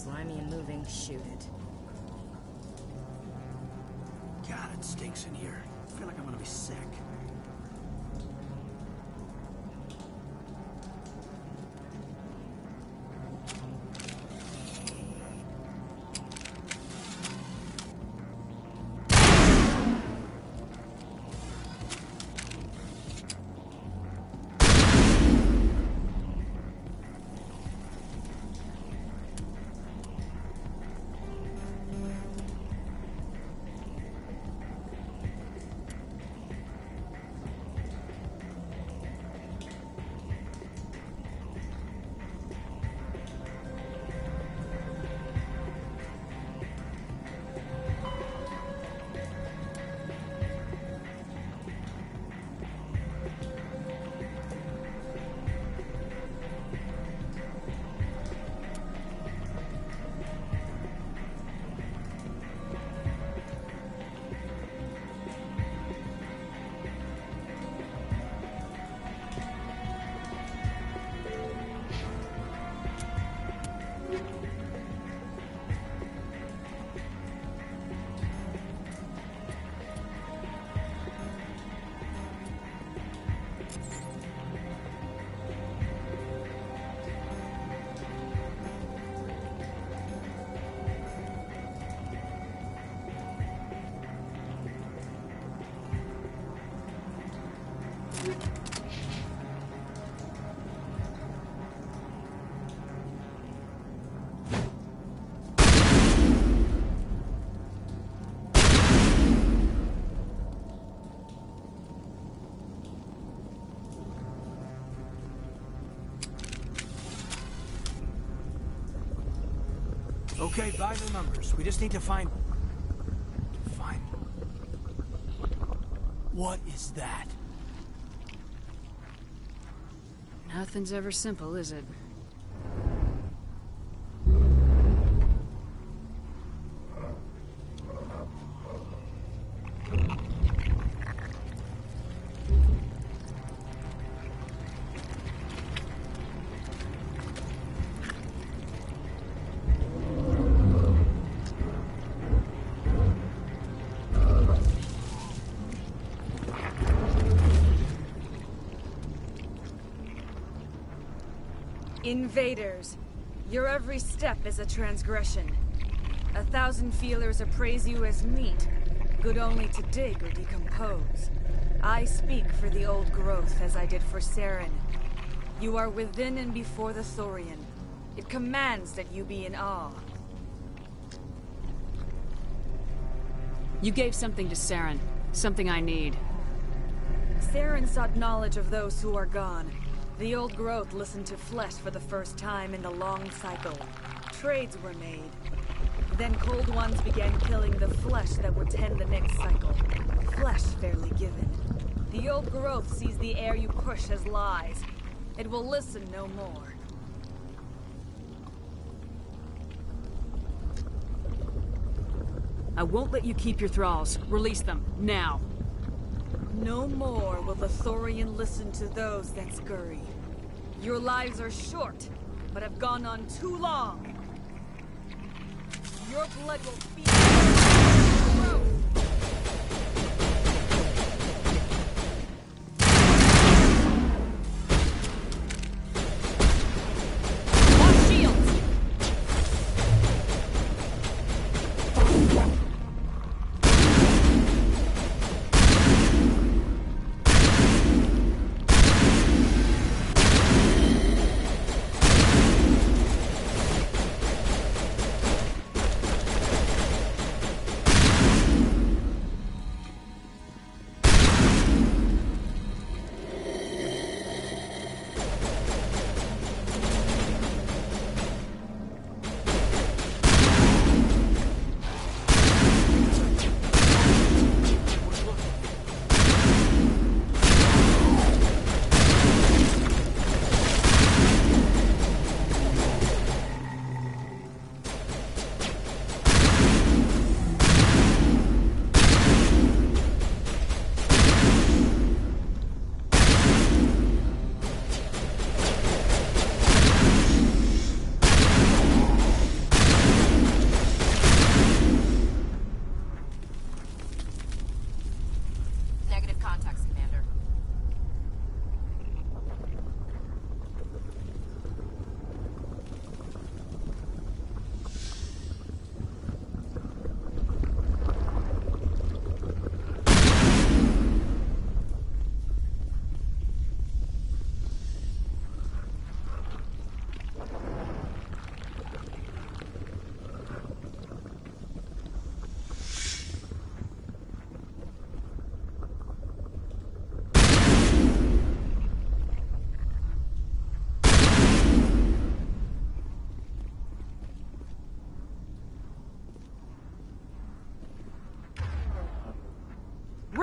slimy and moving, shoot it. God, it stinks in here. I feel like I'm gonna be sick. Okay, by the numbers. We just need to find... What is that? Nothing's ever simple, is it? Invaders, your every step is a transgression. 1,000 feelers appraise you as meat, good only to dig or decompose. I speak for the old growth as I did for Saren. You are within and before the Thorian. It commands that you be in awe. You gave something to Saren. Something I need. Saren sought knowledge of those who are gone. The old growth listened to flesh for the first time in the long cycle. Trades were made. Then cold ones began killing the flesh that would tend the next cycle. Flesh fairly given. The old growth sees the air you push as lies. It will listen no more. I won't let you keep your thralls. Release them, now. No more will the Thorian listen to those that scurry. Your lives are short, but have gone on too long. Your blood will feed the growth.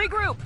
Regroup!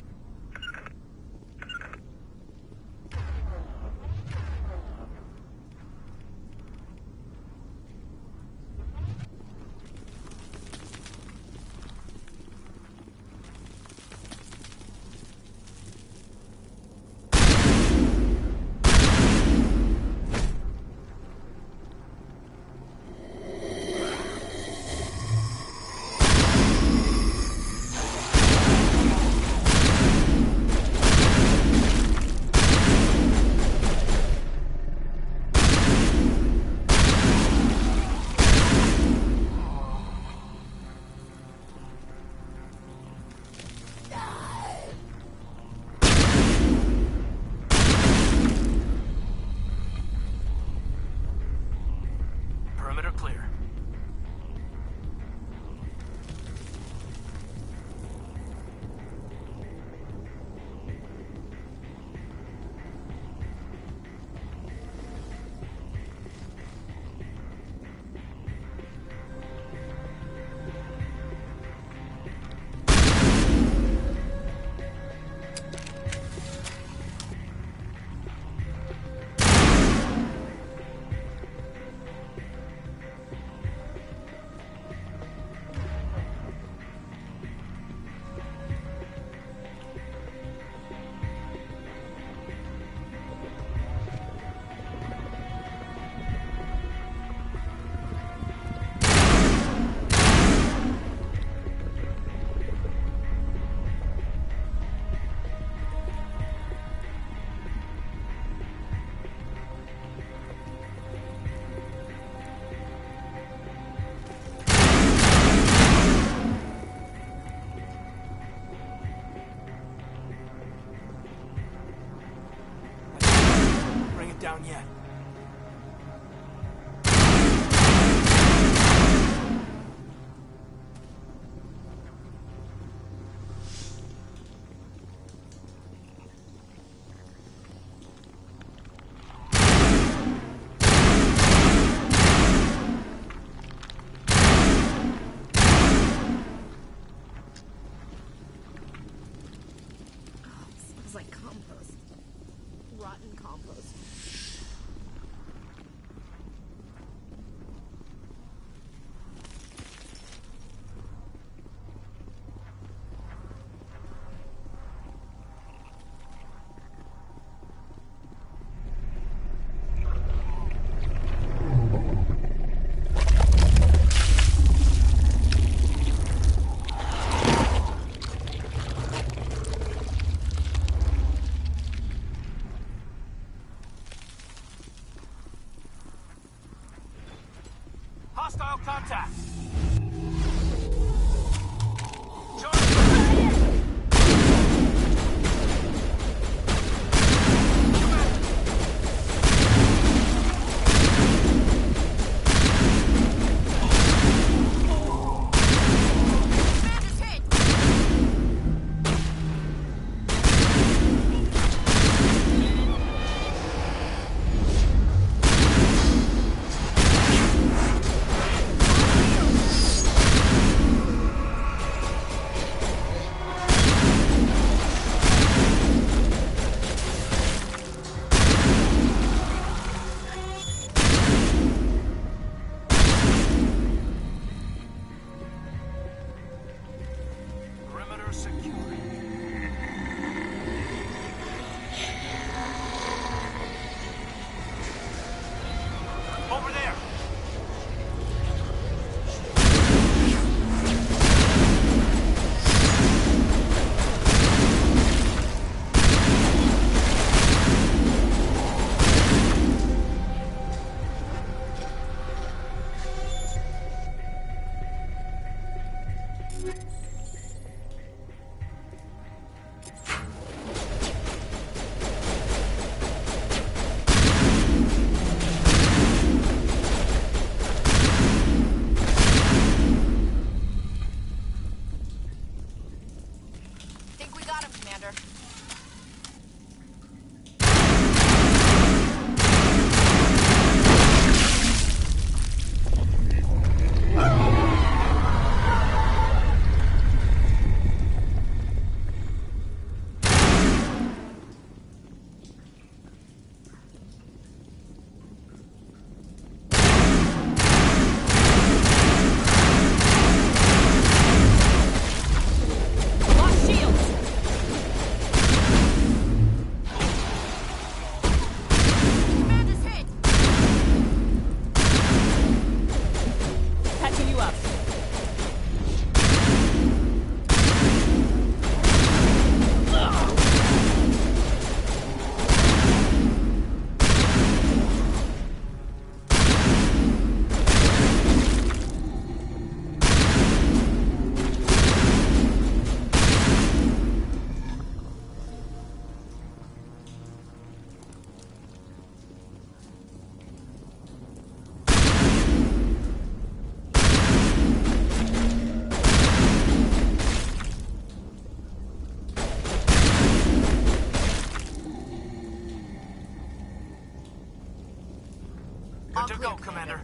Down yet. Smells like compost. Rotten compost. Hostile contact! Good to go, Commander.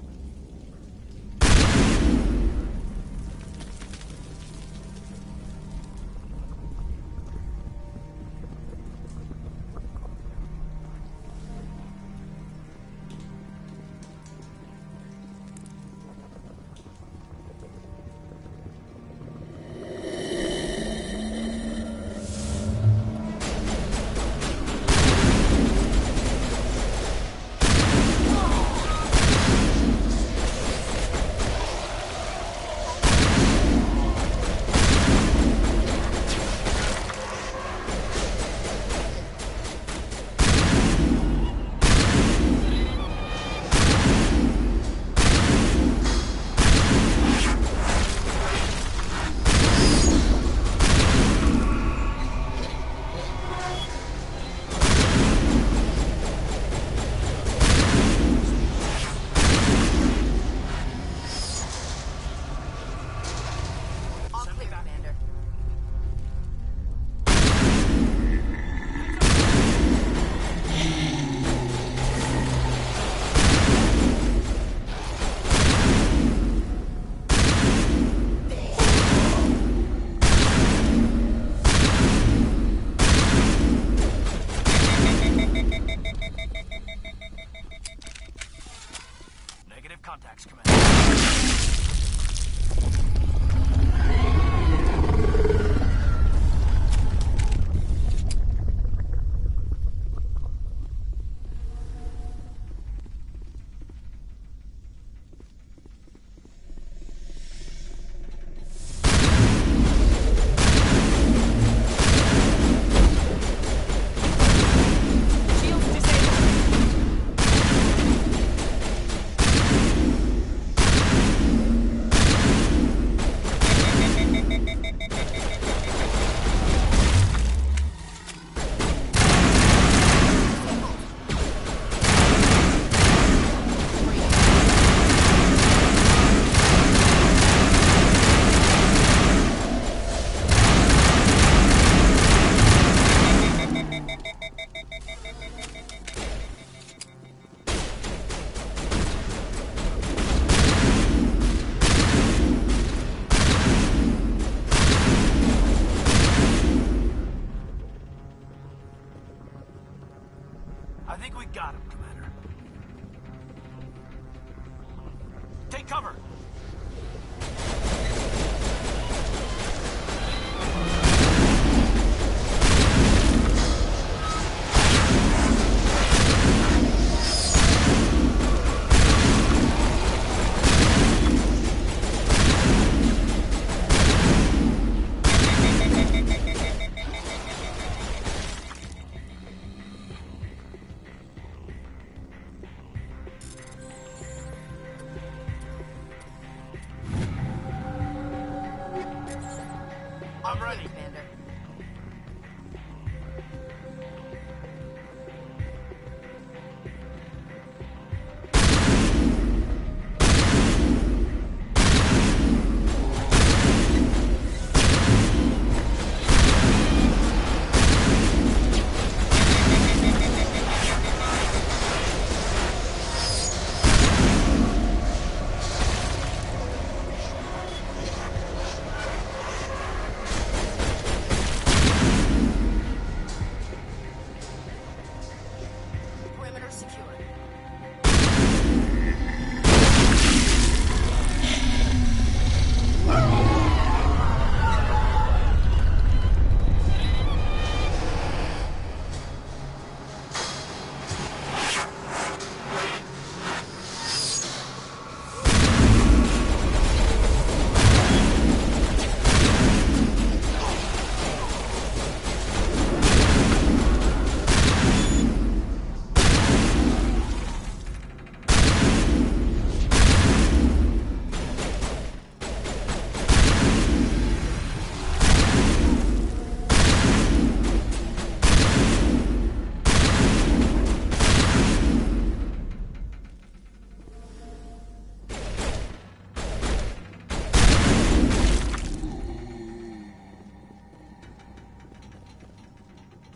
Contacts, Commander. I think we got him, Commander. Take cover! I'm ready, Commander.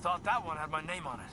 Thought that one had my name on it.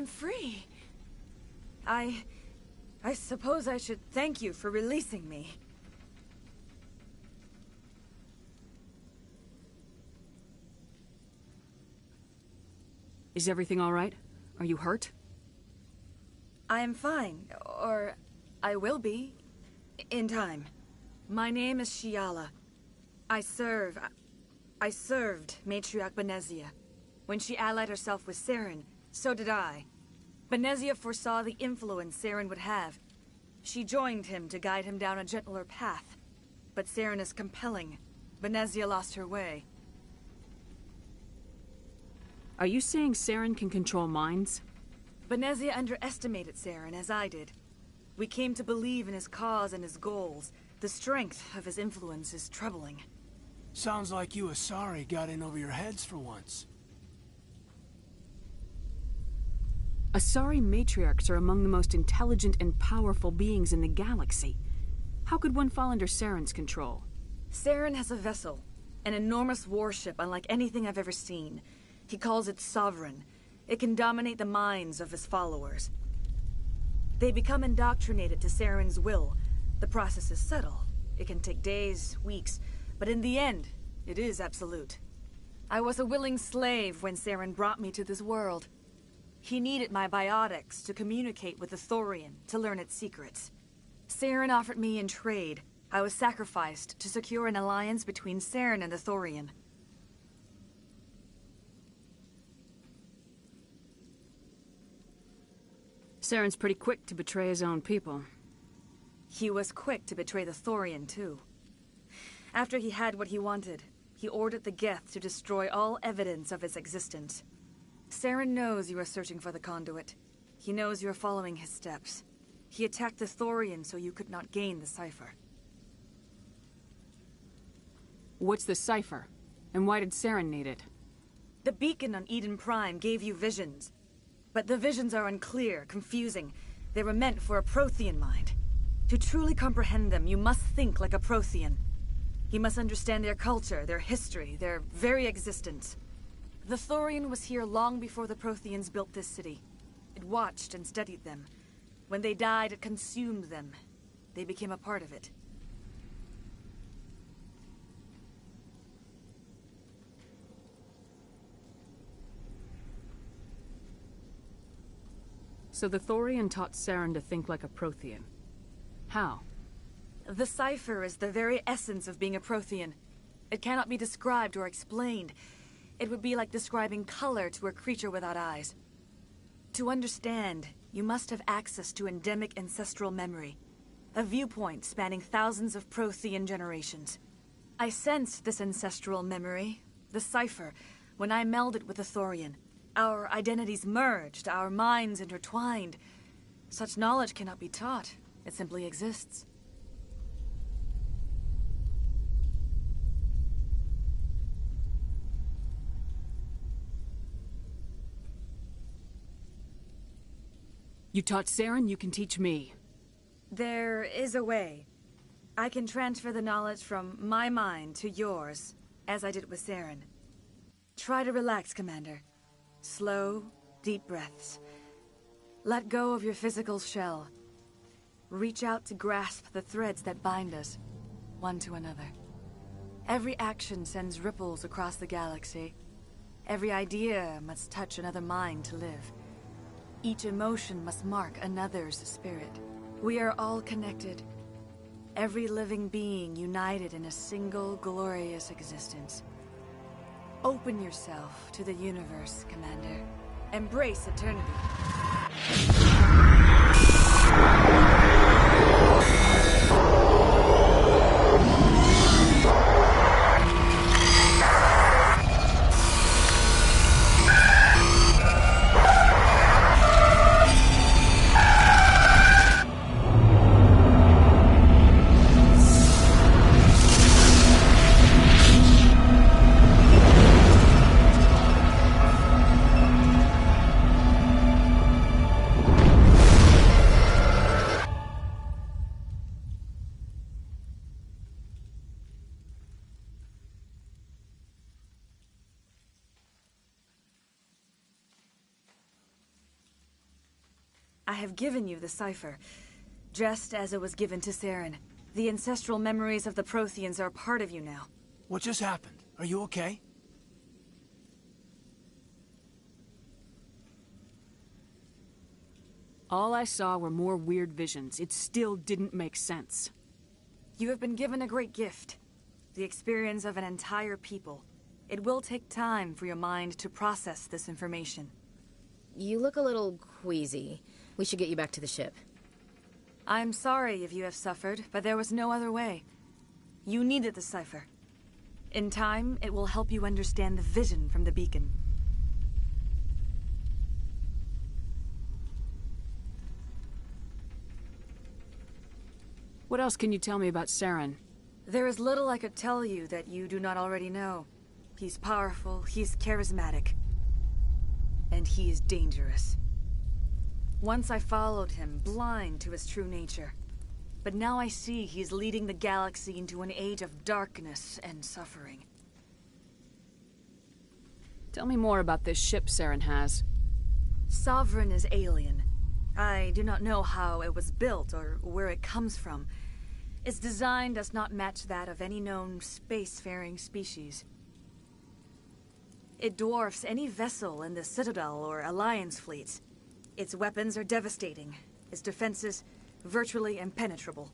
I'm free. I suppose I should thank you for releasing me. Is everything all right? Are you hurt? I am fine, or I will be, in time. My name is Shiala. I served Matriarch Benezia. When she allied herself with Saren, so did I. Benezia foresaw the influence Saren would have. She joined him to guide him down a gentler path. But Saren is compelling. Benezia lost her way. Are you saying Saren can control minds? Benezia underestimated Saren, as I did. We came to believe in his cause and his goals. The strength of his influence is troubling. Sounds like you Asari got in over your heads for once. Asari matriarchs are among the most intelligent and powerful beings in the galaxy. How could one fall under Saren's control? Saren has a vessel, an enormous warship unlike anything I've ever seen. He calls it Sovereign. It can dominate the minds of his followers. They become indoctrinated to Saren's will. The process is subtle. It can take days, weeks, but in the end, it is absolute. I was a willing slave when Saren brought me to this world. He needed my biotics to communicate with the Thorian, to learn its secrets. Saren offered me in trade. I was sacrificed to secure an alliance between Saren and the Thorian. Saren's pretty quick to betray his own people. He was quick to betray the Thorian, too. After he had what he wanted, he ordered the Geth to destroy all evidence of its existence. Saren knows you are searching for the conduit. He knows you are following his steps. He attacked the Thorian so you could not gain the cipher. What's the cipher? And why did Saren need it? The beacon on Eden Prime gave you visions. But the visions are unclear, confusing. They were meant for a Prothean mind. To truly comprehend them, you must think like a Prothean. You must understand their culture, their history, their very existence. The Thorian was here long before the Protheans built this city. It watched and studied them. When they died, it consumed them. They became a part of it. So the Thorian taught Saren to think like a Prothean. How? The cipher is the very essence of being a Prothean. It cannot be described or explained. It would be like describing color to a creature without eyes. To understand, you must have access to endemic ancestral memory. A viewpoint spanning thousands of Prothean generations. I sensed this ancestral memory, the cipher, when I melded with the Thorian. Our identities merged, our minds intertwined. Such knowledge cannot be taught. It simply exists. You taught Saren, you can teach me. There is a way. I can transfer the knowledge from my mind to yours, as I did with Saren. Try to relax, Commander. Slow, deep breaths. Let go of your physical shell. Reach out to grasp the threads that bind us, one to another. Every action sends ripples across the galaxy. Every idea must touch another mind to live. Each emotion must mark another's spirit. We are all connected. Every living being united in a single glorious existence. Open yourself to the universe, Commander. Embrace eternity. I have given you the cipher, just as it was given to Saren. The ancestral memories of the Protheans are part of you now. What just happened? Are you okay? All I saw were more weird visions. It still didn't make sense. You have been given a great gift. The experience of an entire people. It will take time for your mind to process this information. You look a little queasy. We should get you back to the ship. I'm sorry if you have suffered, but there was no other way. You needed the cipher. In time, it will help you understand the vision from the beacon. What else can you tell me about Saren? There is little I could tell you that you do not already know. He's powerful, he's charismatic, and he is dangerous. Once I followed him, blind to his true nature. But now I see he's leading the galaxy into an age of darkness and suffering. Tell me more about this ship Saren has. Sovereign is alien. I do not know how it was built or where it comes from. Its design does not match that of any known spacefaring species. It dwarfs any vessel in the Citadel or Alliance fleets. Its weapons are devastating, its defenses virtually impenetrable.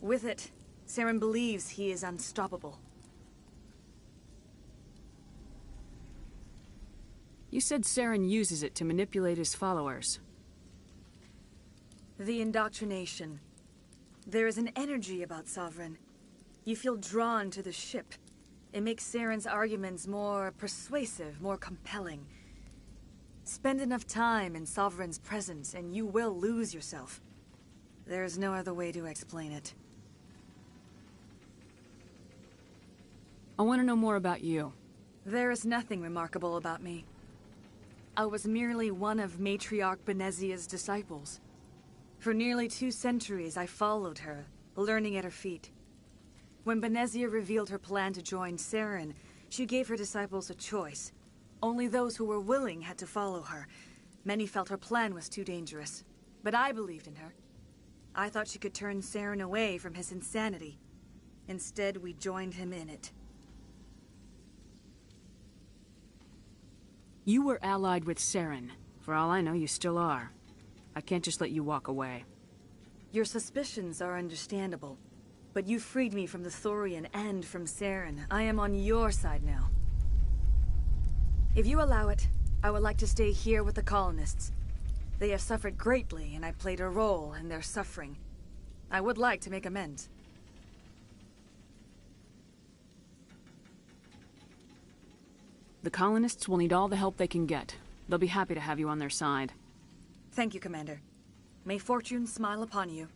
With it, Saren believes he is unstoppable. You said Saren uses it to manipulate his followers. The indoctrination. There is an energy about Sovereign. You feel drawn to the ship. It makes Saren's arguments more persuasive, more compelling. Spend enough time in Sovereign's presence and you will lose yourself. There is no other way to explain it. I want to know more about you. There is nothing remarkable about me. I was merely one of Matriarch Benezia's disciples. For nearly 2 centuries, I followed her, learning at her feet. When Benezia revealed her plan to join Saren, she gave her disciples a choice. Only those who were willing had to follow her. Many felt her plan was too dangerous, but I believed in her. I thought she could turn Saren away from his insanity. Instead, we joined him in it. You were allied with Saren. For all I know, you still are. I can't just let you walk away. Your suspicions are understandable, but you freed me from the Thorian and from Saren. I am on your side now. If you allow it, I would like to stay here with the colonists. They have suffered greatly, and I played a role in their suffering. I would like to make amends. The colonists will need all the help they can get. They'll be happy to have you on their side. Thank you, Commander. May fortune smile upon you.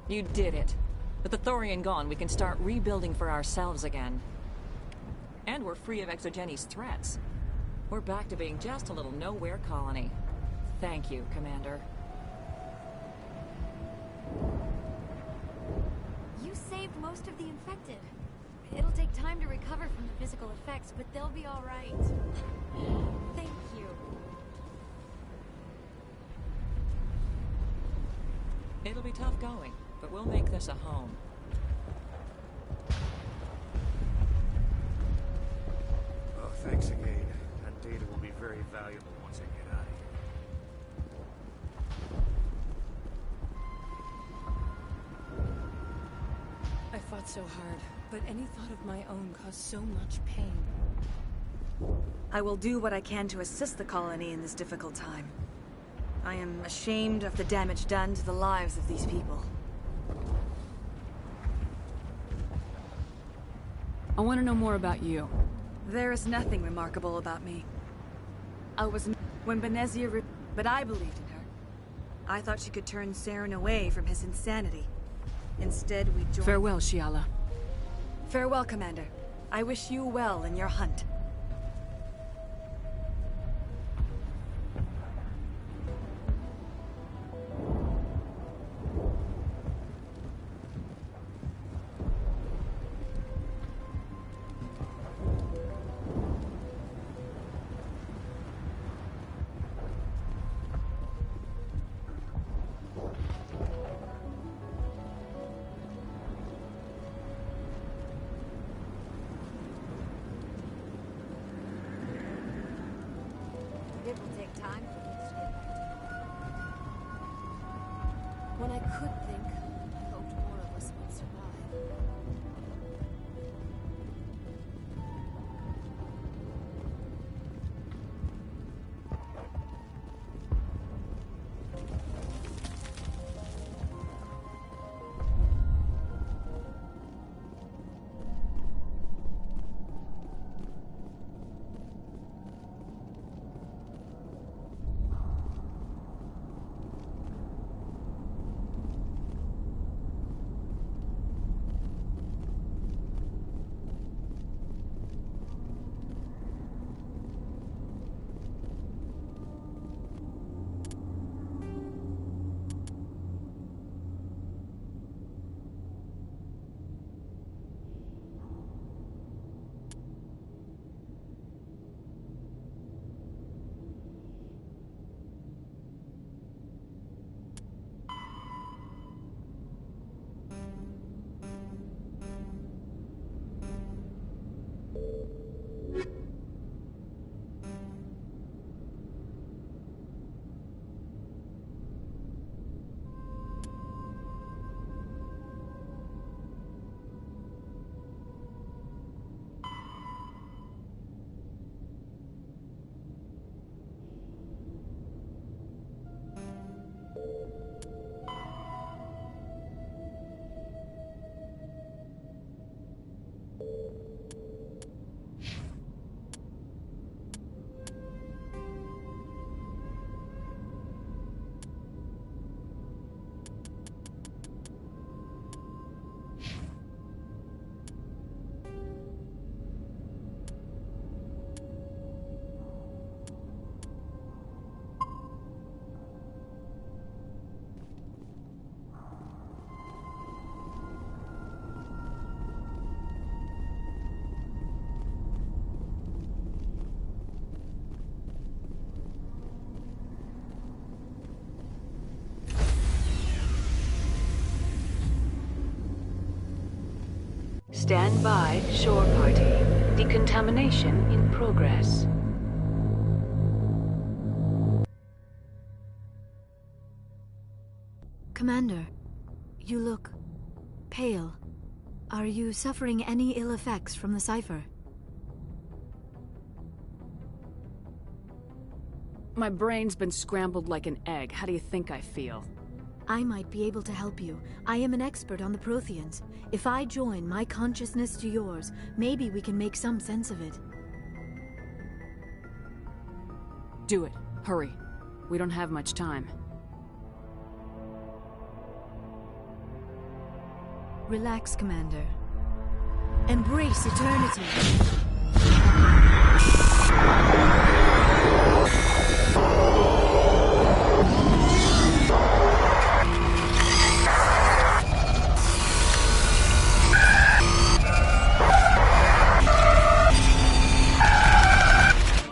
You did it. With the Thorian gone, we can start rebuilding for ourselves again. And we're free of Exogenes' threats. We're back to being just a little nowhere colony. Thank you, Commander. You saved most of the infected. It'll take time to recover from the physical effects, but they'll be all right. Thank you. It'll be tough going, but we'll make this a home. Oh, thanks again. That data will be very valuable once I get out of here. I fought so hard, but any thought of my own caused so much pain. I will do what I can to assist the colony in this difficult time. I am ashamed of the damage done to the lives of these people. I want to know more about you. There is nothing remarkable about me. I was when Benezia but I believed in her. I thought she could turn Saren away from his insanity. Instead, we joined... Farewell, Shiala. Farewell, Commander. I wish you well in your hunt. It will take time for things to get back to When I could think, I hoped more of us would survive. Stand by, shore party. Decontamination in progress. Commander, you look pale. Are you suffering any ill effects from the cipher? My brain's been scrambled like an egg. How do you think I feel? I might be able to help you. I am an expert on the Protheans. If I join my consciousness to yours, maybe we can make some sense of it. Do it. Hurry. We don't have much time. Relax, Commander. Embrace eternity.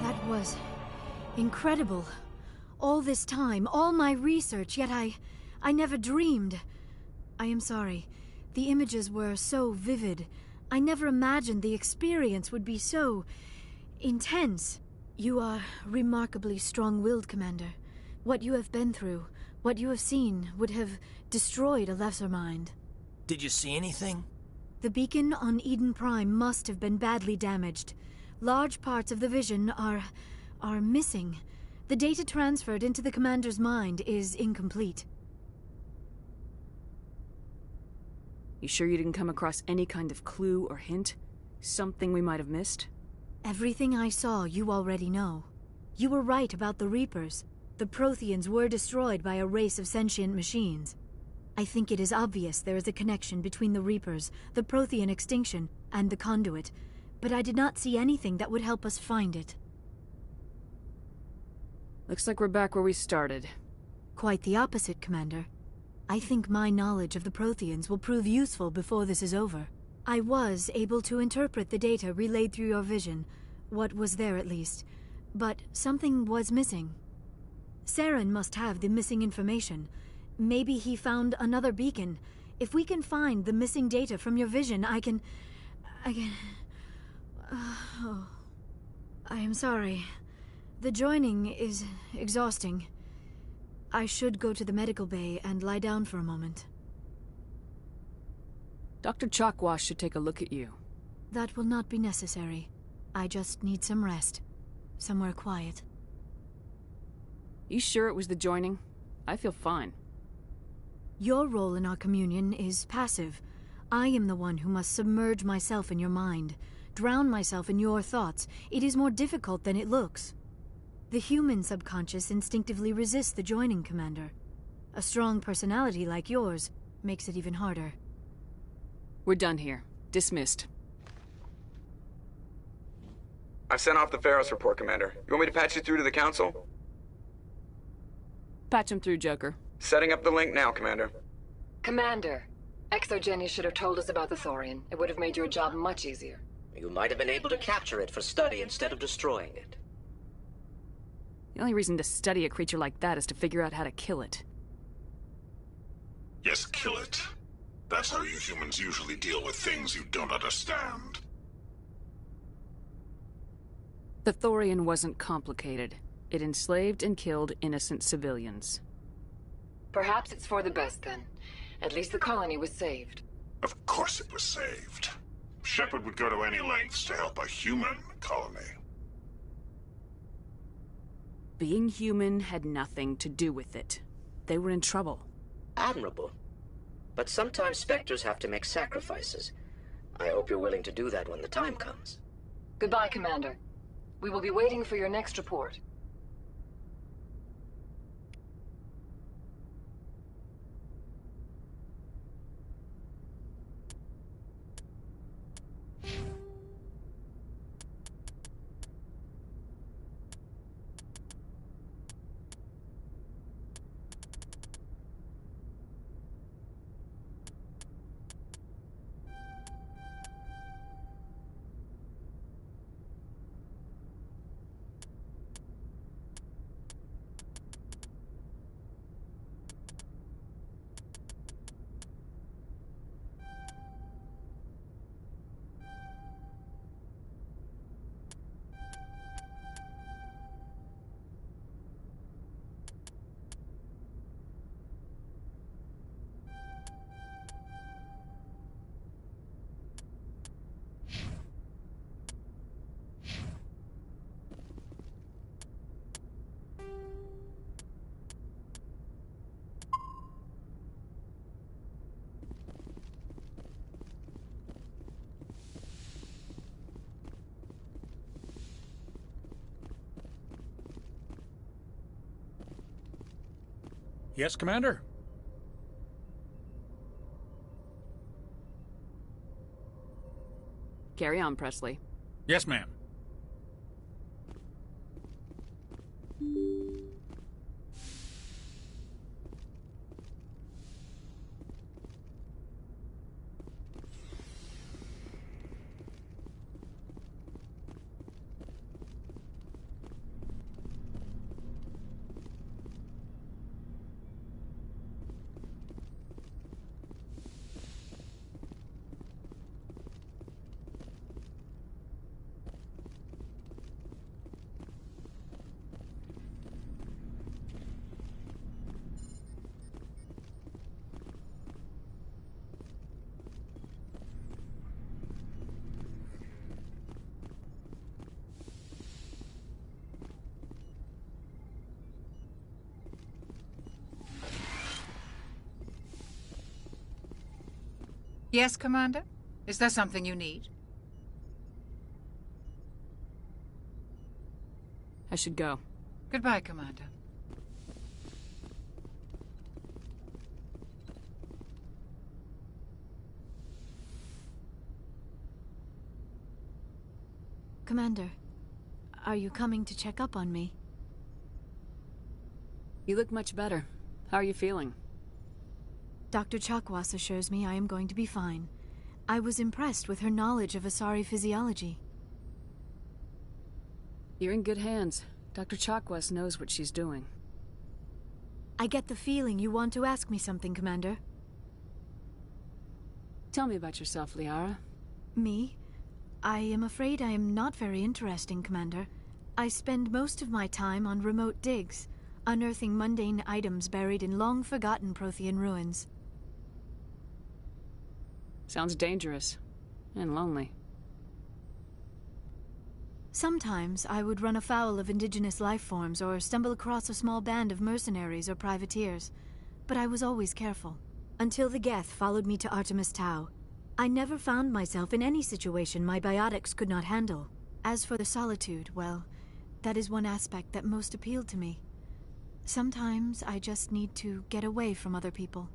That was incredible. All this time, all my research, yet I never dreamed. I am sorry. The images were so vivid. I never imagined the experience would be so intense. You are remarkably strong-willed, Commander. What you have been through, what you have seen, would have destroyed a lesser mind. Did you see anything? The beacon on Eden Prime must have been badly damaged. Large parts of the vision are missing. The data transferred into the Commander's mind is incomplete. You sure you didn't come across any kind of clue or hint? Something we might have missed? Everything I saw, you already know. You were right about the Reapers. The Protheans were destroyed by a race of sentient machines. I think it is obvious there is a connection between the Reapers, the Prothean extinction, and the Conduit, but I did not see anything that would help us find it. Looks like we're back where we started. Quite the opposite, Commander. I think my knowledge of the Protheans will prove useful before this is over. I was able to interpret the data relayed through your vision, what was there at least, but something was missing. Saren must have the missing information. Maybe he found another beacon. If we can find the missing data from your vision, I can... I am sorry. The joining is exhausting. I should go to the medical bay and lie down for a moment. Dr. Chakwas should take a look at you. That will not be necessary. I just need some rest. Somewhere quiet. You sure it was the joining? I feel fine. Your role in our communion is passive. I am the one who must submerge myself in your mind, drown myself in your thoughts. It is more difficult than it looks. The human subconscious instinctively resists the joining, Commander. A strong personality like yours makes it even harder. We're done here. Dismissed. I've sent off the Pharos report, Commander. You want me to patch you through to the Council? Patch him through, Joker. Setting up the link now, Commander. Commander, Exogeny should have told us about the Thorian. It would have made your job much easier. You might have been able to capture it for study instead of destroying it. The only reason to study a creature like that is to figure out how to kill it. Yes, kill it. That's how you humans usually deal with things you don't understand. The Thorian wasn't complicated. It enslaved and killed innocent civilians. Perhaps it's for the best, then. At least the colony was saved. Of course it was saved. Shepard would go to any lengths to help a human colony. Being human had nothing to do with it. They were in trouble. Admirable. But sometimes Spectres have to make sacrifices. I hope you're willing to do that when the time comes. Goodbye, Commander. We will be waiting for your next report. Yes, Commander? Carry on, Presley. Yes, ma'am. Yes, Commander? Is there something you need? I should go. Goodbye, Commander. Commander, are you coming to check up on me? You look much better. How are you feeling? Dr. Chakwas assures me I am going to be fine. I was impressed with her knowledge of Asari physiology. You're in good hands. Dr. Chakwas knows what she's doing. I get the feeling you want to ask me something, Commander. Tell me about yourself, Liara. Me? I am afraid I am not very interesting, Commander. I spend most of my time on remote digs, unearthing mundane items buried in long-forgotten Prothean ruins. Sounds dangerous. And lonely. Sometimes I would run afoul of indigenous life forms or stumble across a small band of mercenaries or privateers, but I was always careful. Until the Geth followed me to Artemis Tau, I never found myself in any situation my biotics could not handle. As for the solitude, well, that is one aspect that most appealed to me. Sometimes I just need to get away from other people.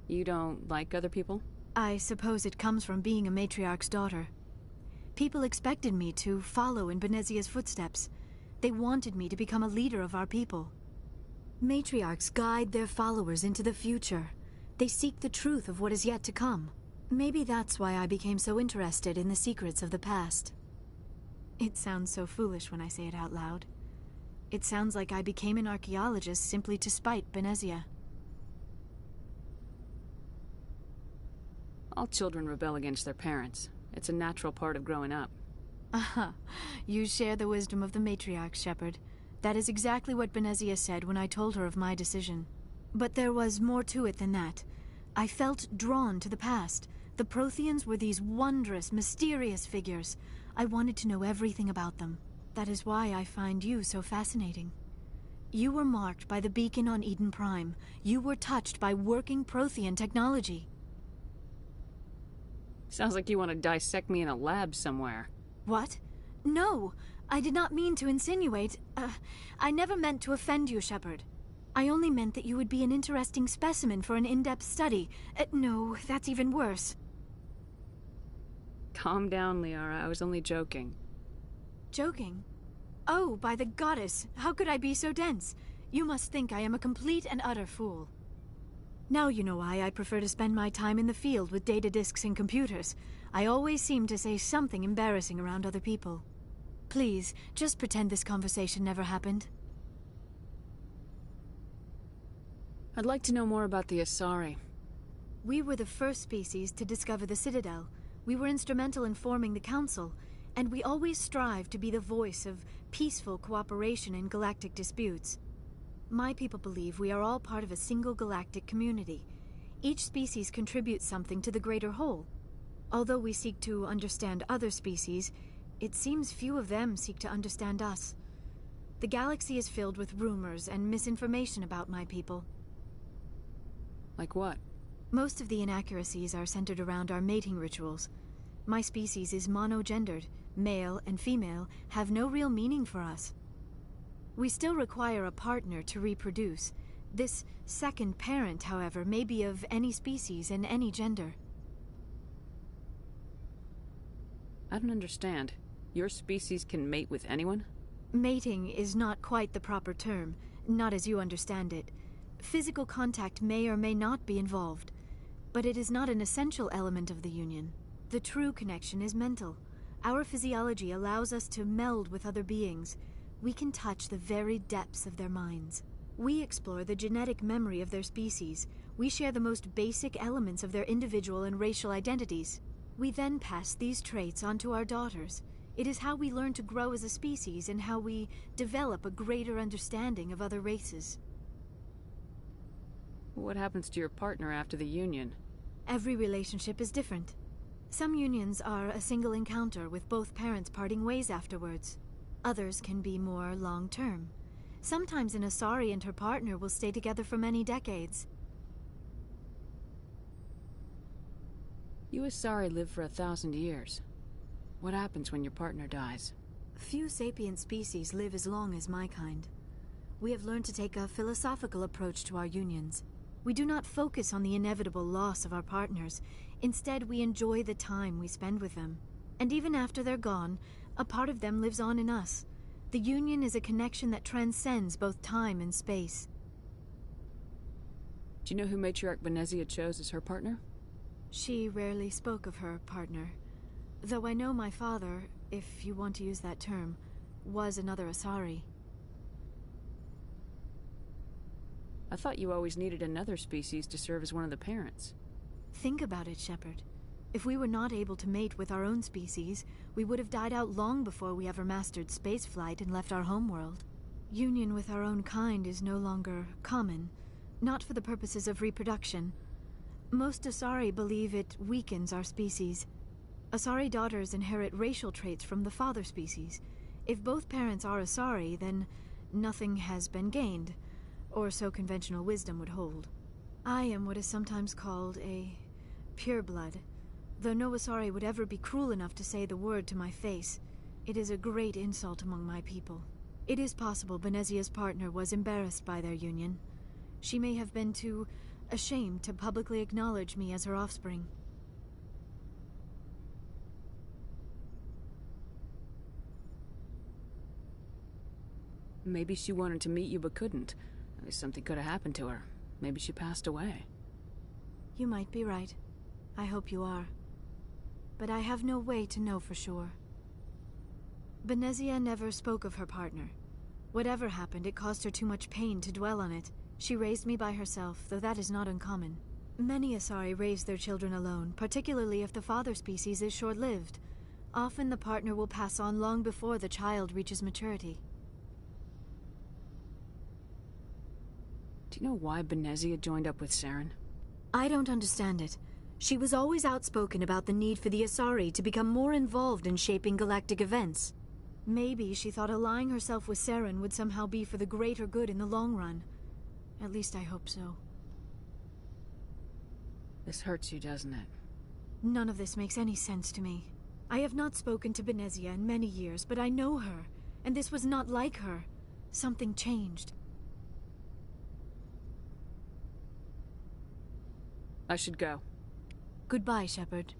You don't like other people? I suppose it comes from being a matriarch's daughter. People expected me to follow in Benezia's footsteps. They wanted me to become a leader of our people. Matriarchs guide their followers into the future. They seek the truth of what is yet to come. Maybe that's why I became so interested in the secrets of the past. It sounds so foolish when I say it out loud. It sounds like I became an archaeologist simply to spite Benezia. All children rebel against their parents. It's a natural part of growing up. Aha, you share the wisdom of the matriarch, Shepard. That is exactly what Benezia said when I told her of my decision. But there was more to it than that. I felt drawn to the past. The Protheans were these wondrous, mysterious figures. I wanted to know everything about them. That is why I find you so fascinating. You were marked by the beacon on Eden Prime. You were touched by working Prothean technology. Sounds like you want to dissect me in a lab somewhere. What? No! I did not mean to insinuate. I never meant to offend you, Shepard. I only meant that you would be an interesting specimen for an in-depth study. No, that's even worse. Calm down, Liara. I was only joking. Joking? Oh, by the goddess, how could I be so dense? You must think I am a complete and utter fool. Now you know why I prefer to spend my time in the field with data disks and computers. I always seem to say something embarrassing around other people. Please, just pretend this conversation never happened. I'd like to know more about the Asari. We were the first species to discover the Citadel. We were instrumental in forming the Council, and we always strive to be the voice of peaceful cooperation in galactic disputes. My people believe we are all part of a single galactic community. Each species contributes something to the greater whole. Although we seek to understand other species, it seems few of them seek to understand us. The galaxy is filled with rumors and misinformation about my people. Like what? Most of the inaccuracies are centered around our mating rituals. My species is monogendered. Male and female have no real meaning for us. We still require a partner to reproduce. This second parent, however, may be of any species and any gender. I don't understand. Your species can mate with anyone? Mating is not quite the proper term, not as you understand it. Physical contact may or may not be involved, but it is not an essential element of the union. The true connection is mental. Our physiology allows us to meld with other beings. We can touch the very depths of their minds. We explore the genetic memory of their species. We share the most basic elements of their individual and racial identities. We then pass these traits on to our daughters. It is how we learn to grow as a species and how we develop a greater understanding of other races. What happens to your partner after the union? Every relationship is different. Some unions are a single encounter with both parents parting ways afterwards. Others can be more long-term. Sometimes an Asari and her partner will stay together for many decades. You Asari live for 1,000 years. What happens when your partner dies? Few sapient species live as long as my kind. We have learned to take a philosophical approach to our unions. We do not focus on the inevitable loss of our partners. Instead, we enjoy the time we spend with them. And even after they're gone, a part of them lives on in us. The union is a connection that transcends both time and space. Do you know who Matriarch Benezia chose as her partner? She rarely spoke of her partner. Though I know my father, if you want to use that term, was another Asari. I thought you always needed another species to serve as one of the parents. Think about it, Shepard. If we were not able to mate with our own species, we would have died out long before we ever mastered spaceflight and left our homeworld. Union with our own kind is no longer common, not for the purposes of reproduction. Most Asari believe it weakens our species. Asari daughters inherit racial traits from the father species. If both parents are Asari, then nothing has been gained, or so conventional wisdom would hold. I am what is sometimes called a pureblood, though no Asari would ever be cruel enough to say the word to my face. It is a great insult among my people. It is possible Benezia's partner was embarrassed by their union. She may have been too ashamed to publicly acknowledge me as her offspring. Maybe she wanted to meet you but couldn't. Something could have happened to her. Maybe she passed away. You might be right. I hope you are. But I have no way to know for sure. Benezia never spoke of her partner. Whatever happened, it caused her too much pain to dwell on it. She raised me by herself, though that is not uncommon. Many Asari raise their children alone, particularly if the father species is short-lived. Often the partner will pass on long before the child reaches maturity. Do you know why Benezia joined up with Saren? I don't understand it. She was always outspoken about the need for the Asari to become more involved in shaping galactic events. Maybe she thought allying herself with Saren would somehow be for the greater good in the long run. At least I hope so. This hurts you, doesn't it? None of this makes any sense to me. I have not spoken to Benezia in many years, but I know her, and this was not like her. Something changed. I should go. Goodbye, Shepard.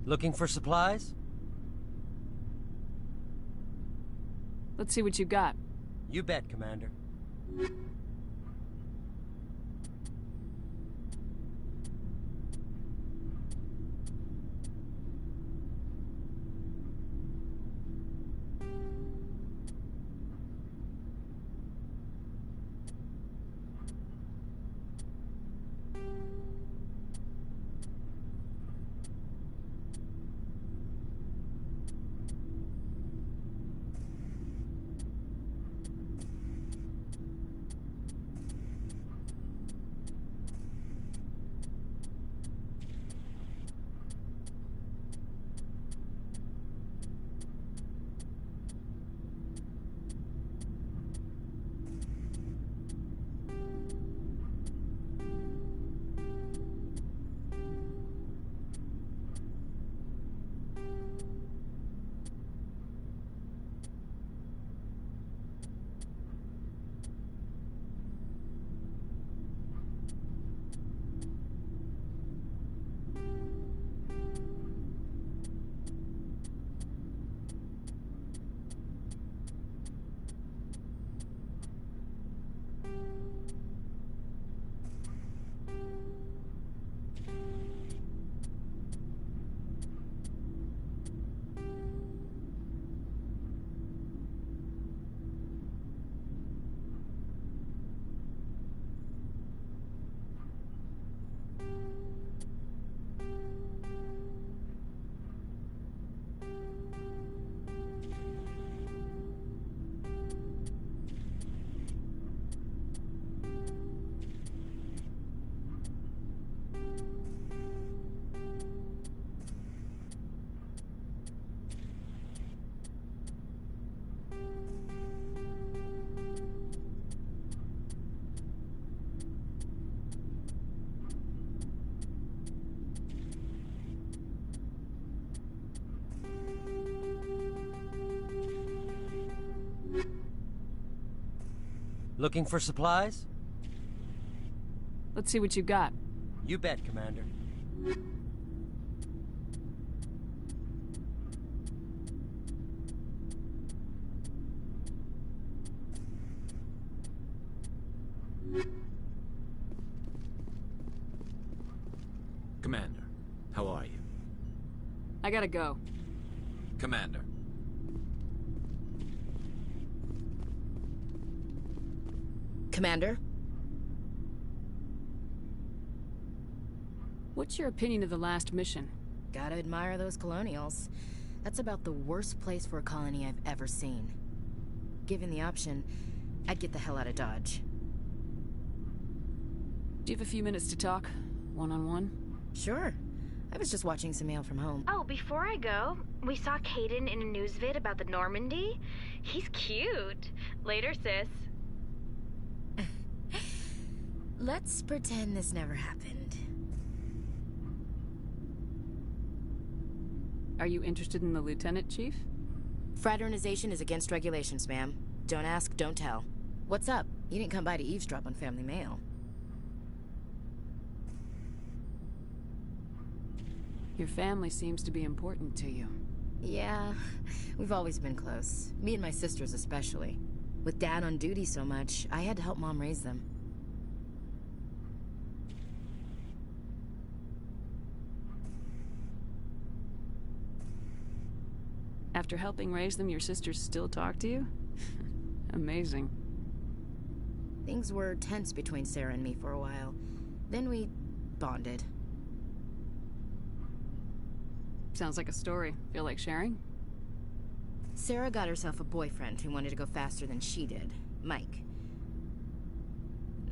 Looking for supplies? Let's see what you got. You bet, Commander. Looking for supplies? Let's see what you got. You bet, Commander. Commander, how are you? I gotta go. Commander. Commander? What's your opinion of the last mission? Gotta admire those colonials. That's about the worst place for a colony I've ever seen. Given the option, I'd get the hell out of Dodge. Do you have a few minutes to talk? One-on-one? Sure. I was just watching some mail from home. Oh, before I go, we saw Caden in a news vid about the Normandy. He's cute. Later, sis. Let's pretend this never happened. Are you interested in the Lieutenant, Chief? Fraternization is against regulations, ma'am. Don't ask, don't tell. What's up? You didn't come by to eavesdrop on family mail. Your family seems to be important to you. Yeah, we've always been close. Me and my sisters especially. With Dad on duty so much, I had to help Mom raise them. After helping raise them, your sisters still talk to you? Amazing. Things were tense between Sarah and me for a while. Then we bonded. Sounds like a story. Feel like sharing? Sarah got herself a boyfriend who wanted to go faster than she did. Mike.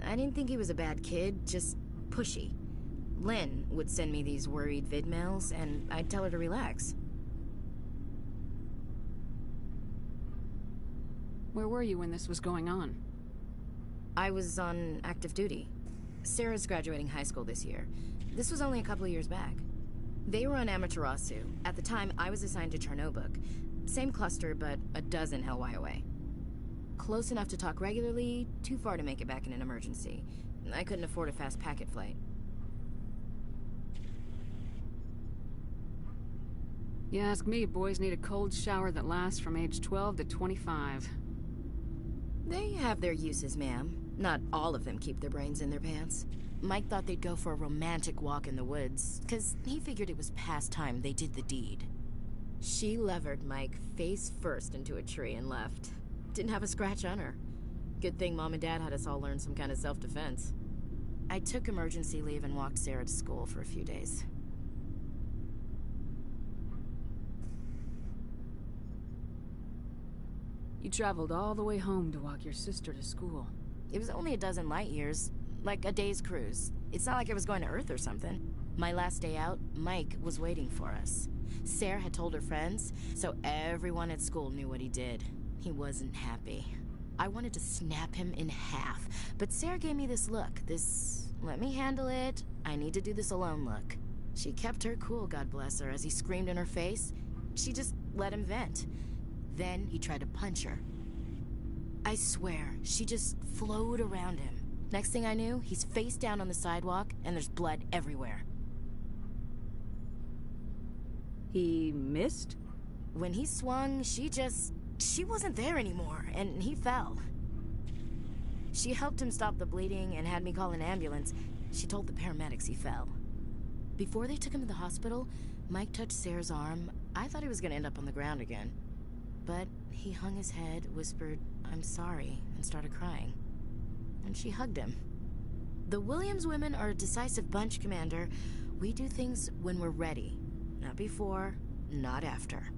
I didn't think he was a bad kid, just pushy. Lynn would send me these worried vid mails, and I'd tell her to relax. Where were you when this was going on? I was on active duty. Sarah's graduating high school this year. This was only a couple of years back. They were on Amaterasu. At the time, I was assigned to Chernobog. Same cluster, but a dozen LY away. Close enough to talk regularly, too far to make it back in an emergency. I couldn't afford a fast packet flight. You ask me, boys need a cold shower that lasts from age 12 to 25. They have their uses, ma'am. Not all of them keep their brains in their pants. Mike thought they'd go for a romantic walk in the woods, 'cause he figured it was past time they did the deed. She levered Mike face first into a tree and left. Didn't have a scratch on her. Good thing Mom and Dad had us all learn some kind of self-defense. I took emergency leave and walked Sarah to school for a few days. You traveled all the way home to walk your sister to school. It was only a dozen light years, like a day's cruise. It's not like I was going to Earth or something. My last day out, Mike was waiting for us. Sarah had told her friends, so everyone at school knew what he did. He wasn't happy. I wanted to snap him in half, but Sarah gave me this look, this let me handle it, I need to do this alone look. She kept her cool, God bless her, as he screamed in her face. She just let him vent. Then he tried to punch her. I swear, she just flowed around him. Next thing I knew, he's face down on the sidewalk, and there's blood everywhere. He missed? When he swung, she wasn't there anymore, and he fell. She helped him stop the bleeding and had me call an ambulance. She told the paramedics he fell. Before they took him to the hospital, Mike touched Sarah's arm. I thought he was gonna end up on the ground again. But he hung his head, whispered, "I'm sorry," and started crying. And she hugged him. The Williams women are a decisive bunch, Commander. We do things when we're ready. Not before, not after.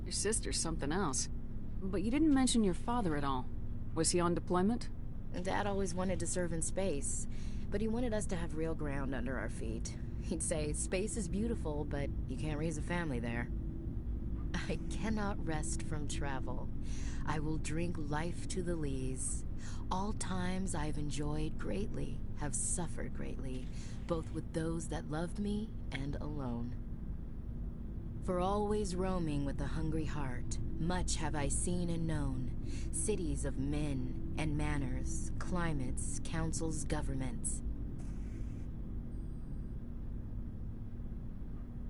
Your sister's something else. But you didn't mention your father at all. Was he on deployment? Dad always wanted to serve in space, but he wanted us to have real ground under our feet. He'd say, space is beautiful, but you can't raise a family there. I cannot rest from travel. I will drink life to the lees. All times I've enjoyed greatly, have suffered greatly, both with those that loved me and alone. For always roaming with a hungry heart, much have I seen and known, cities of men and manners, climates, councils, governments.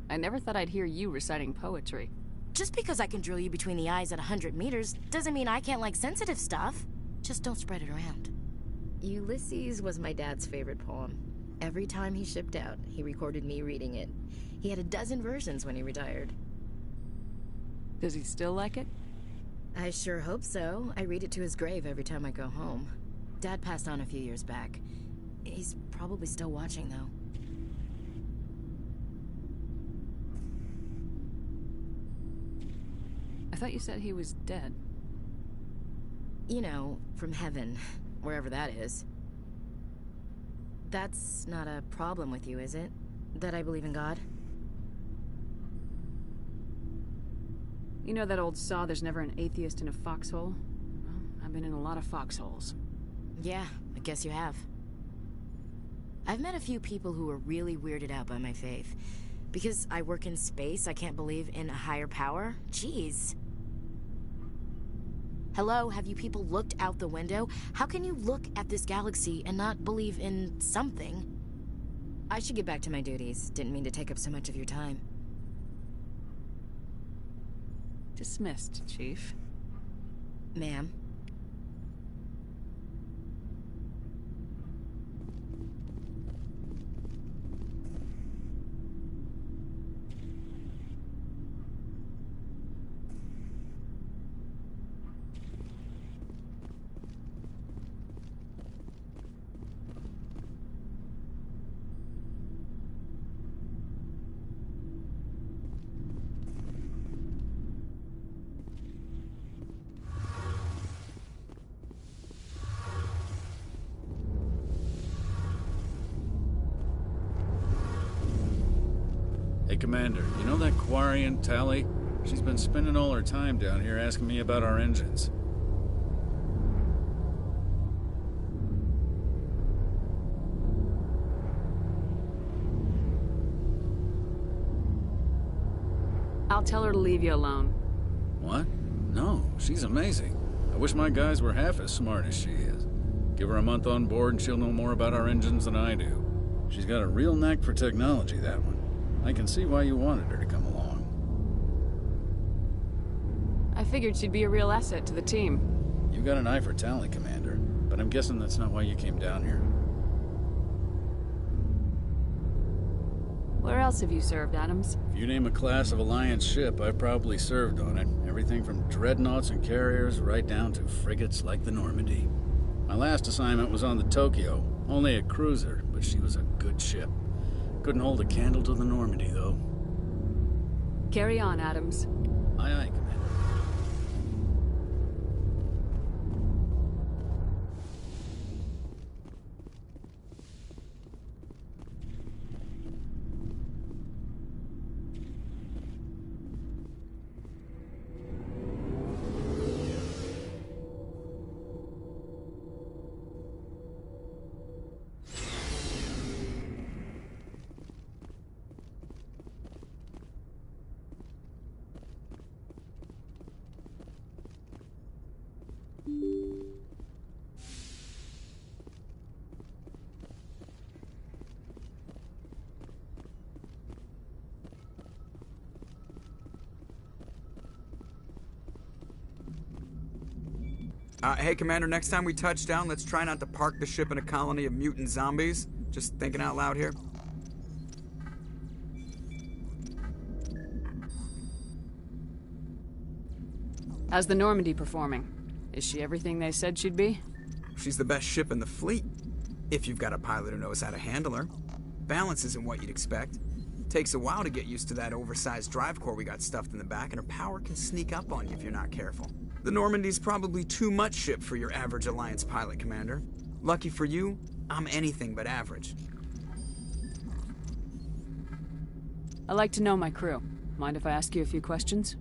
I never thought I'd hear you reciting poetry. Just because I can drill you between the eyes at 100 meters doesn't mean I can't like sensitive stuff. Just don't spread it around. Ulysses was my dad's favorite poem. Every time he shipped out, he recorded me reading it. He had a dozen versions when he retired. Does he still like it? I sure hope so. I read it to his grave every time I go home. Dad passed on a few years back. He's probably still watching, though. I thought you said he was dead. You know, from heaven, wherever that is. That's not a problem with you, is it? That I believe in God? You know that old saw, there's never an atheist in a foxhole? Well, I've been in a lot of foxholes. Yeah, I guess you have. I've met a few people who were really weirded out by my faith. Because I work in space, I can't believe in a higher power? Jeez. Hello, have you people looked out the window? How can you look at this galaxy and not believe in something? I should get back to my duties. Didn't mean to take up so much of your time. Dismissed, Chief. Ma'am. Hey, Commander, you know that Quarian, ThE? She's been spending all her time down here asking me about our engines. I'll tell her to leave you alone. What? No, she's amazing. I wish my guys were half as smart as she is. Give her a month on board and she'll know more about our engines than I do. She's got a real knack for technology, that one. I can see why you wanted her to come along. I figured she'd be a real asset to the team. You got an eye for talent, Commander, but I'm guessing that's not why you came down here. Where else have you served, Adams? If you name a class of Alliance ship, I've probably served on it. Everything from dreadnoughts and carriers right down to frigates like the Normandy. My last assignment was on the Tokyo, only a cruiser, but she was a good ship. Couldn't hold a candle to the Normandy, though. Carry on, Adams. Aye, aye, Commander. Hey, Commander, next time we touch down, let's try not to park the ship in a colony of mutant zombies. Just thinking out loud here. How's the Normandy performing? Is she everything they said she'd be? She's the best ship in the fleet, if you've got a pilot who knows how to handle her. Balance isn't what you'd expect. Takes a while to get used to that oversized drive core we got stuffed in the back, and her power can sneak up on you if you're not careful. The Normandy's probably too much ship for your average Alliance pilot, Commander. Lucky for you, I'm anything but average. I like to know my crew. Mind if I ask you a few questions?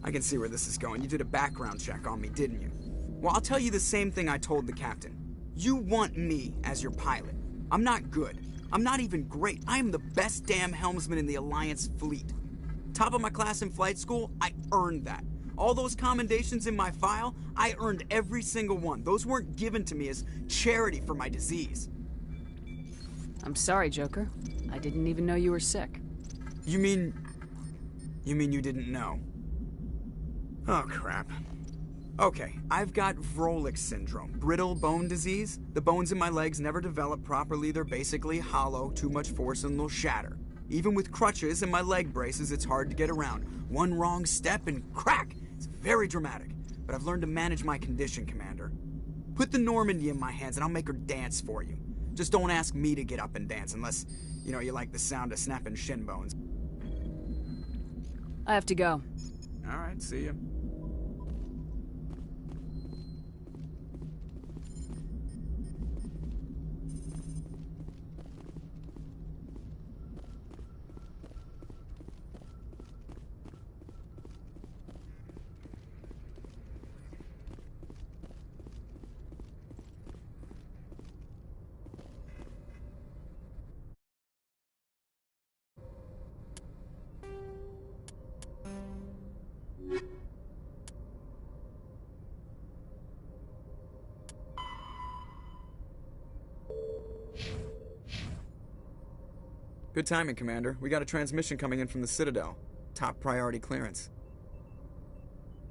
I can see where this is going. You did a background check on me, didn't you? Well, I'll tell you the same thing I told the captain. You want me as your pilot. I'm not good. I'm not even great. I am the best damn helmsman in the Alliance fleet. Top of my class in flight school, I earned that. All those commendations in my file, I earned every single one. Those weren't given to me as charity for my disease. I'm sorry, Joker. I didn't even know you were sick. You mean you didn't know? Oh, crap. Okay, I've got Vrolik syndrome, brittle bone disease. The bones in my legs never develop properly. They're basically hollow, too much force and they'll shatter. Even with crutches and my leg braces, it's hard to get around. One wrong step and crack! It's very dramatic, but I've learned to manage my condition, Commander. Put the Normandy in my hands and I'll make her dance for you. Just don't ask me to get up and dance unless, you know, you like the sound of snapping shin bones. I have to go. All right, see ya. Good timing, Commander. We got a transmission coming in from the Citadel. Top priority clearance.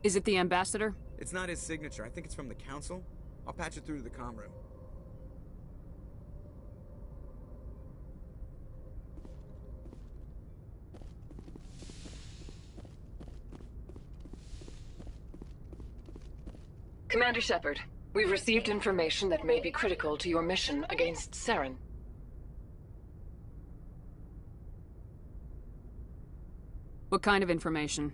Is it the ambassador? It's not his signature. I think it's from the Council. I'll patch it through to the comm room. Commander Shepard, we've received information that may be critical to your mission against Saren. What kind of information?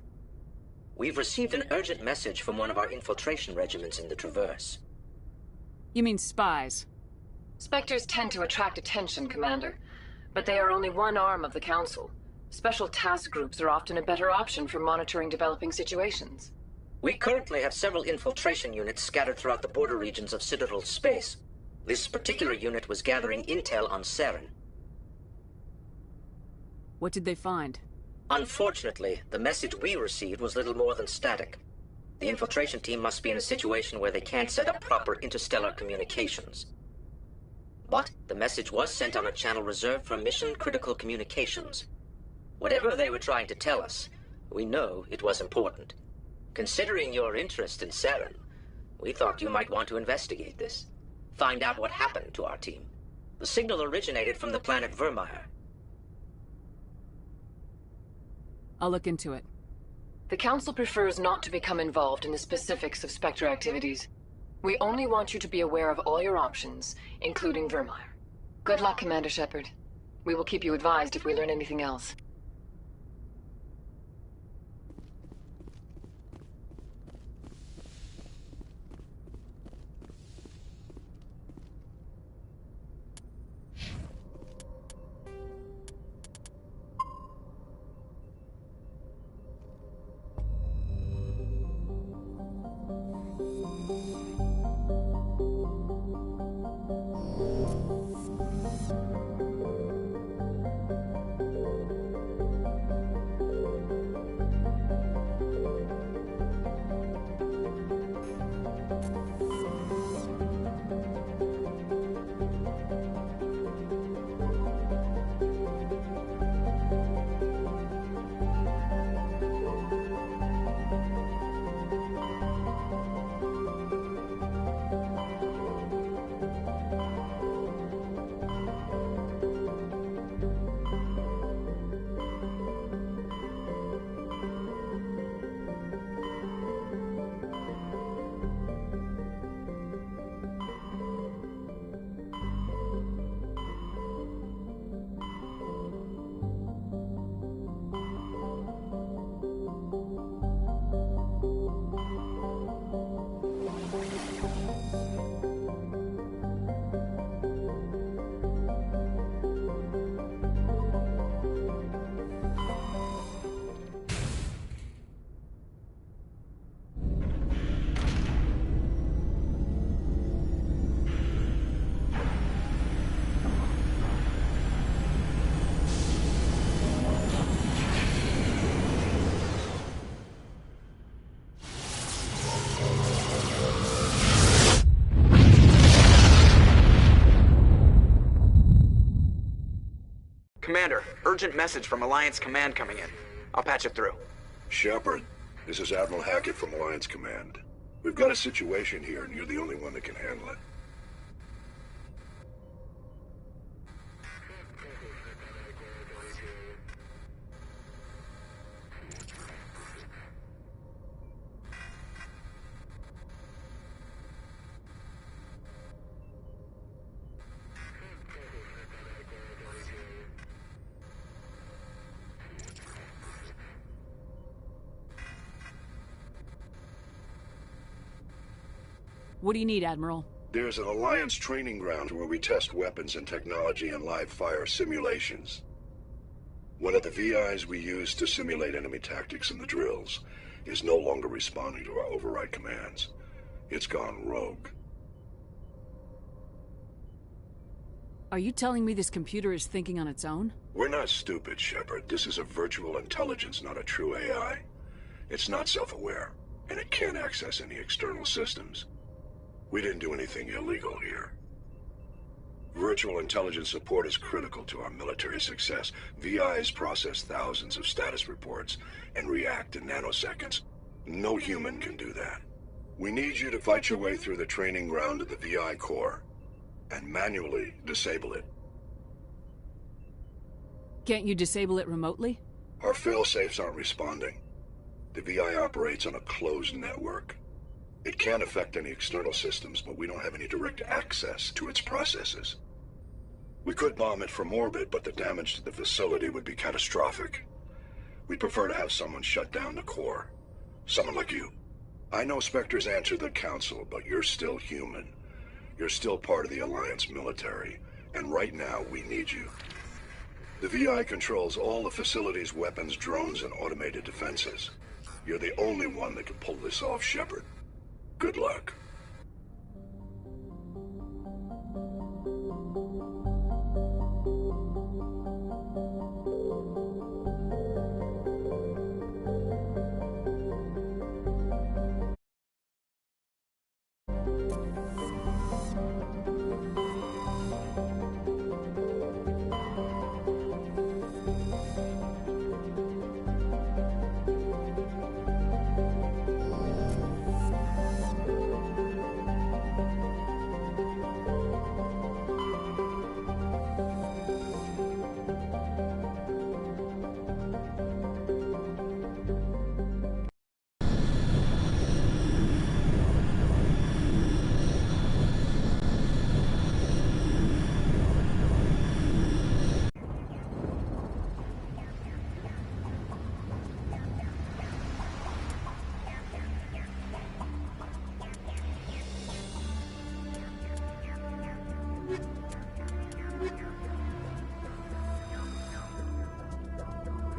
We've received an urgent message from one of our infiltration regiments in the Traverse. You mean spies? Spectres tend to attract attention, Commander, but they are only one arm of the Council. Special task groups are often a better option for monitoring developing situations. We currently have several infiltration units scattered throughout the border regions of Citadel space. This particular unit was gathering intel on Saren. What did they find? Unfortunately, the message we received was little more than static. The infiltration team must be in a situation where they can't set up proper interstellar communications. But the message was sent on a channel reserved for mission-critical communications. Whatever they were trying to tell us, we know it was important. Considering your interest in Saren, we thought you might want to investigate this. Find out what happened to our team. The signal originated from the planet Vermeer. I'll look into it. The Council prefers not to become involved in the specifics of Spectre activities. We only want you to be aware of all your options, including Vermeer. Good luck, Commander Shepard. We will keep you advised if we learn anything else. urgent message from Alliance Command coming in. I'll patch it through. Shepard, this is Admiral Hackett from Alliance Command. We've got a situation here, and you're the only one that can handle it. What do you need, Admiral? There's an Alliance training ground where we test weapons and technology in live-fire simulations. One of the VIs we use to simulate enemy tactics in the drills is no longer responding to our override commands. It's gone rogue. Are you telling me this computer is thinking on its own? We're not stupid, Shepard. This is a virtual intelligence, not a true AI. It's not self-aware, and it can't access any external systems. We didn't do anything illegal here. Virtual intelligence support is critical to our military success. VIs process thousands of status reports and react in nanoseconds. No human can do that. We need you to fight your way through the training ground of the VI core and manually disable it. Can't you disable it remotely? Our fail-safes aren't responding. The VI operates on a closed network. It can affect any external systems, but we don't have any direct access to its processes. We could bomb it from orbit, but the damage to the facility would be catastrophic. We'd prefer to have someone shut down the core. Someone like you. I know Spectres answer the Council, but you're still human. You're still part of the Alliance military, and right now we need you. The VI controls all the facility's weapons, drones, and automated defenses. You're the only one that can pull this off, Shepard. Good luck.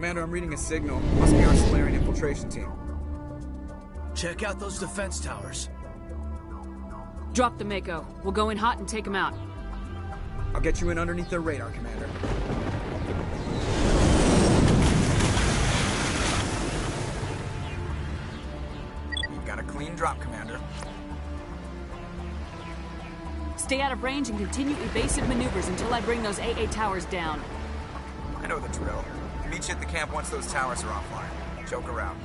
Commander, I'm reading a signal. Must be our Solarian infiltration team. Check out those defense towers. Drop the Mako. We'll go in hot and take them out. I'll get you in underneath their radar, Commander. You've got a clean drop, Commander. Stay out of range and continue evasive maneuvers until I bring those AA towers down. I know the drill. Meet you at the camp once those towers are offline. Joke around.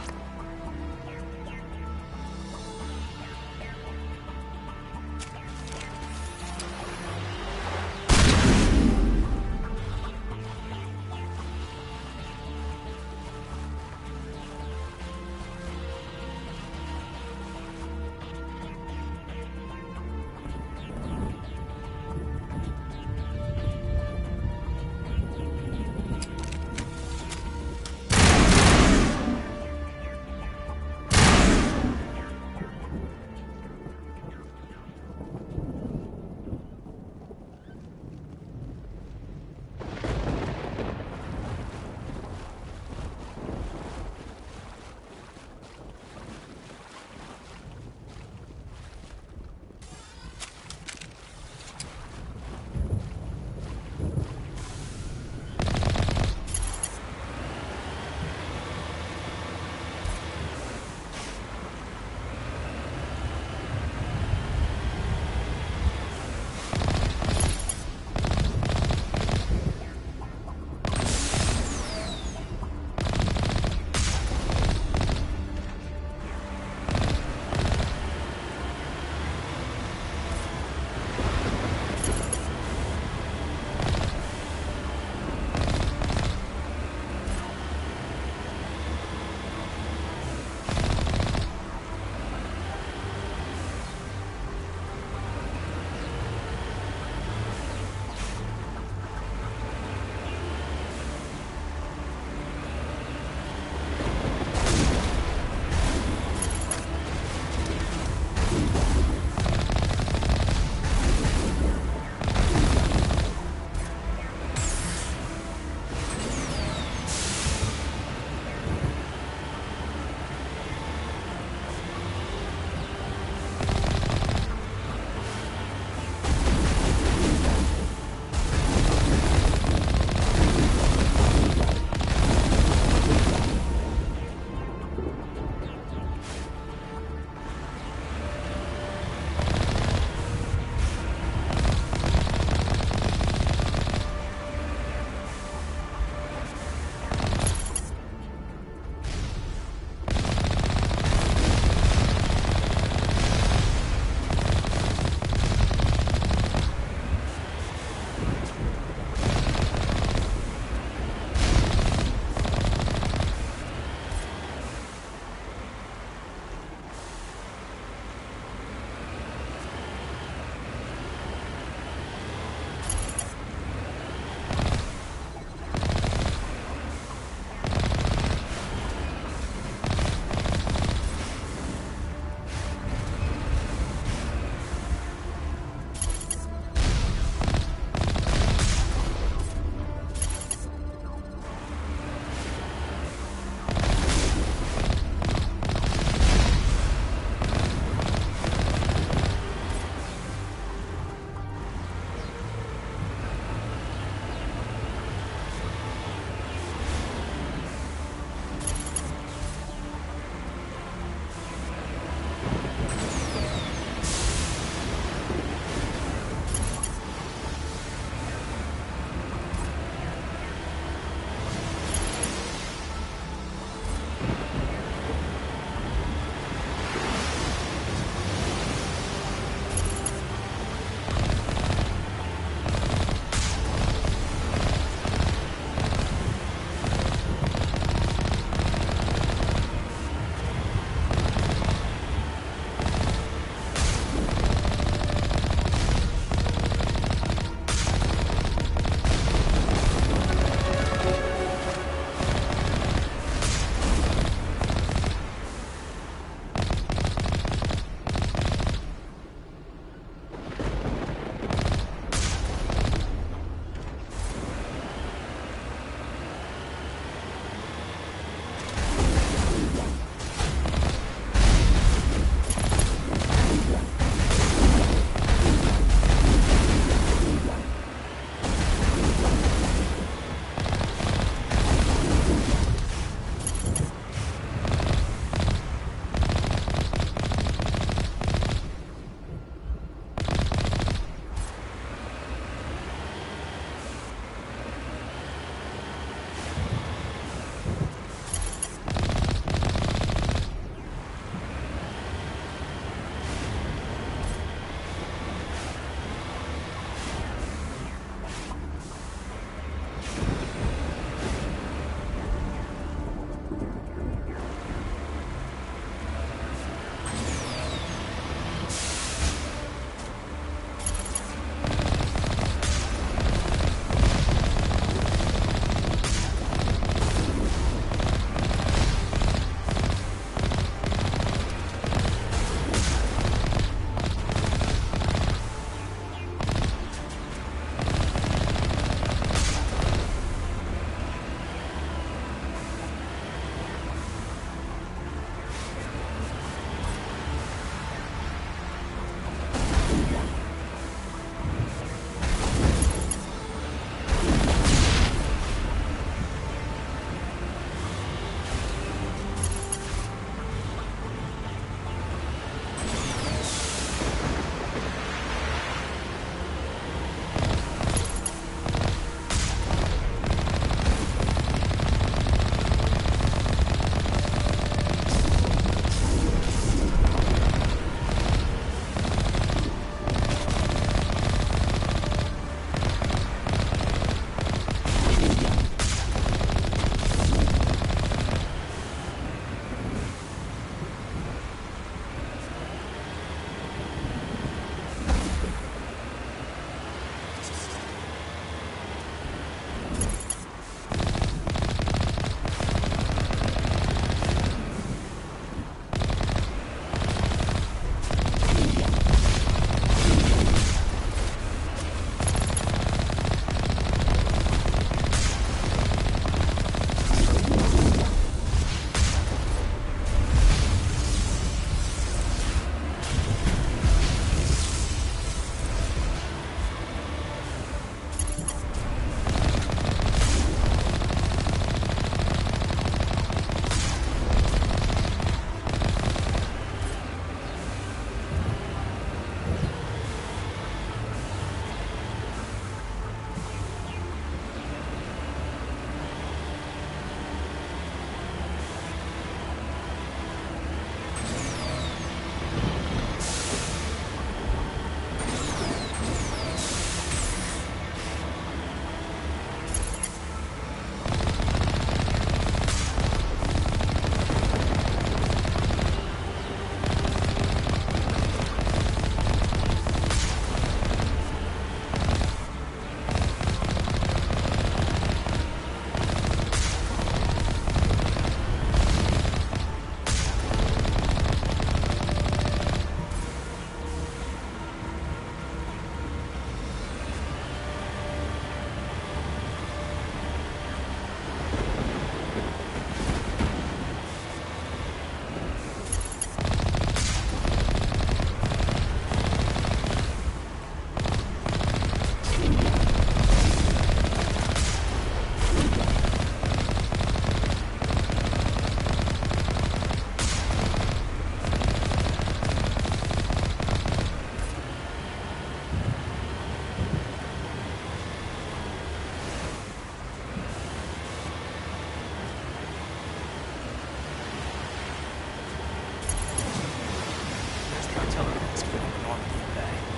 artillery that's keeping the Normandy at bay.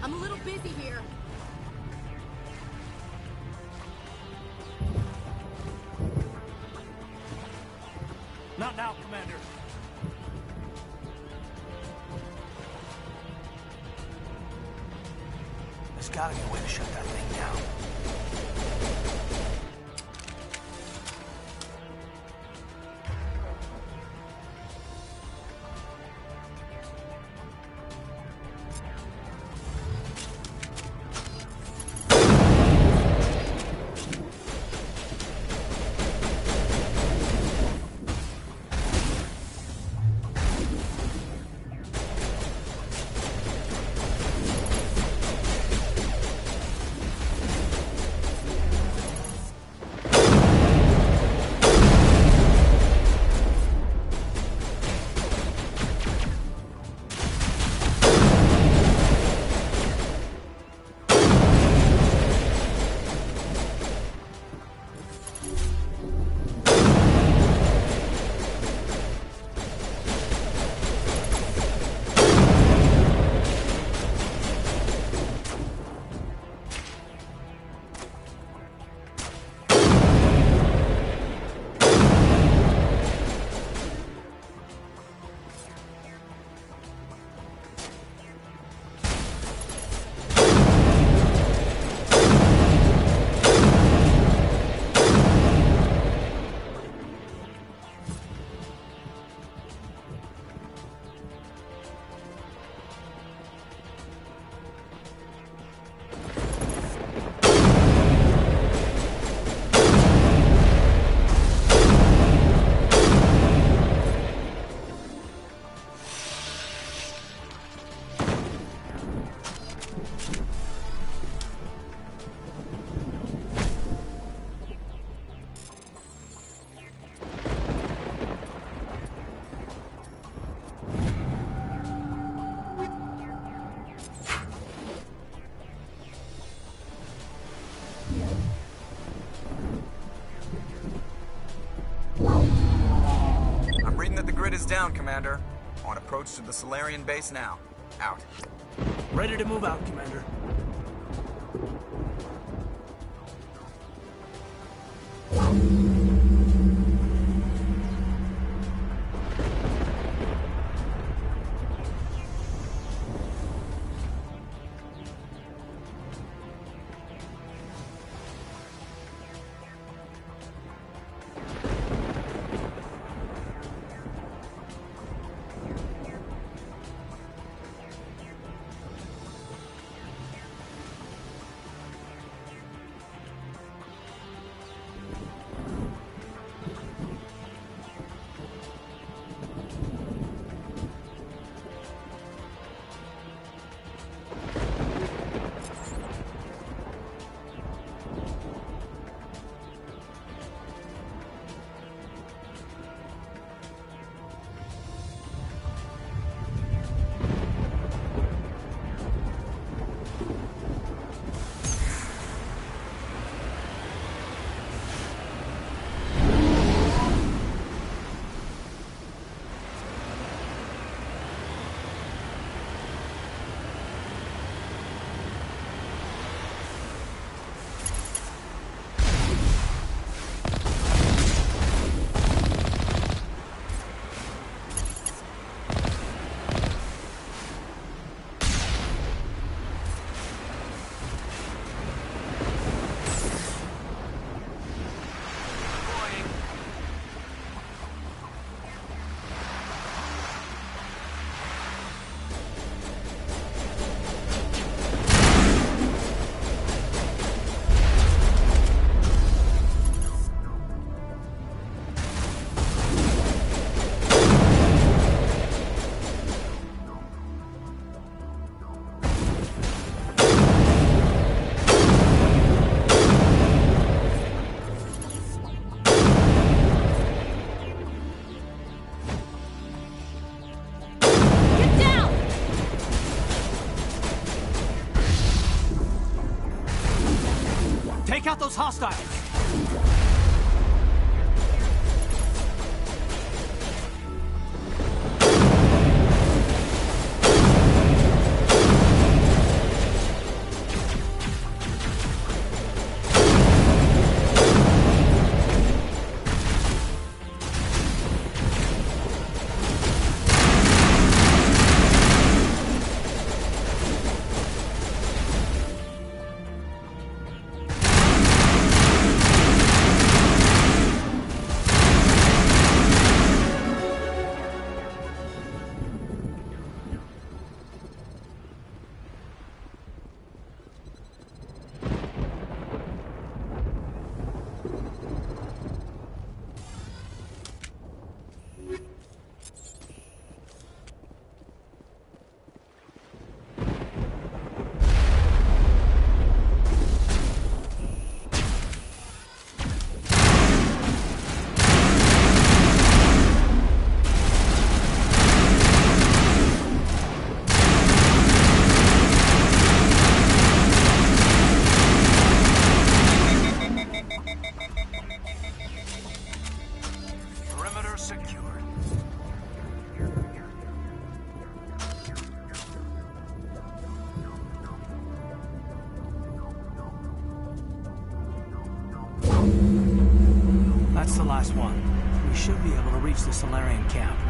I'm a little busy here. Not now, Commander. There's gotta be a way to shut that thing down. Down, Commander. On approach to the Solarian base now. Out. Ready to move out, Commander. Hostile! That's the last one. We should be able to reach the Solarian camp.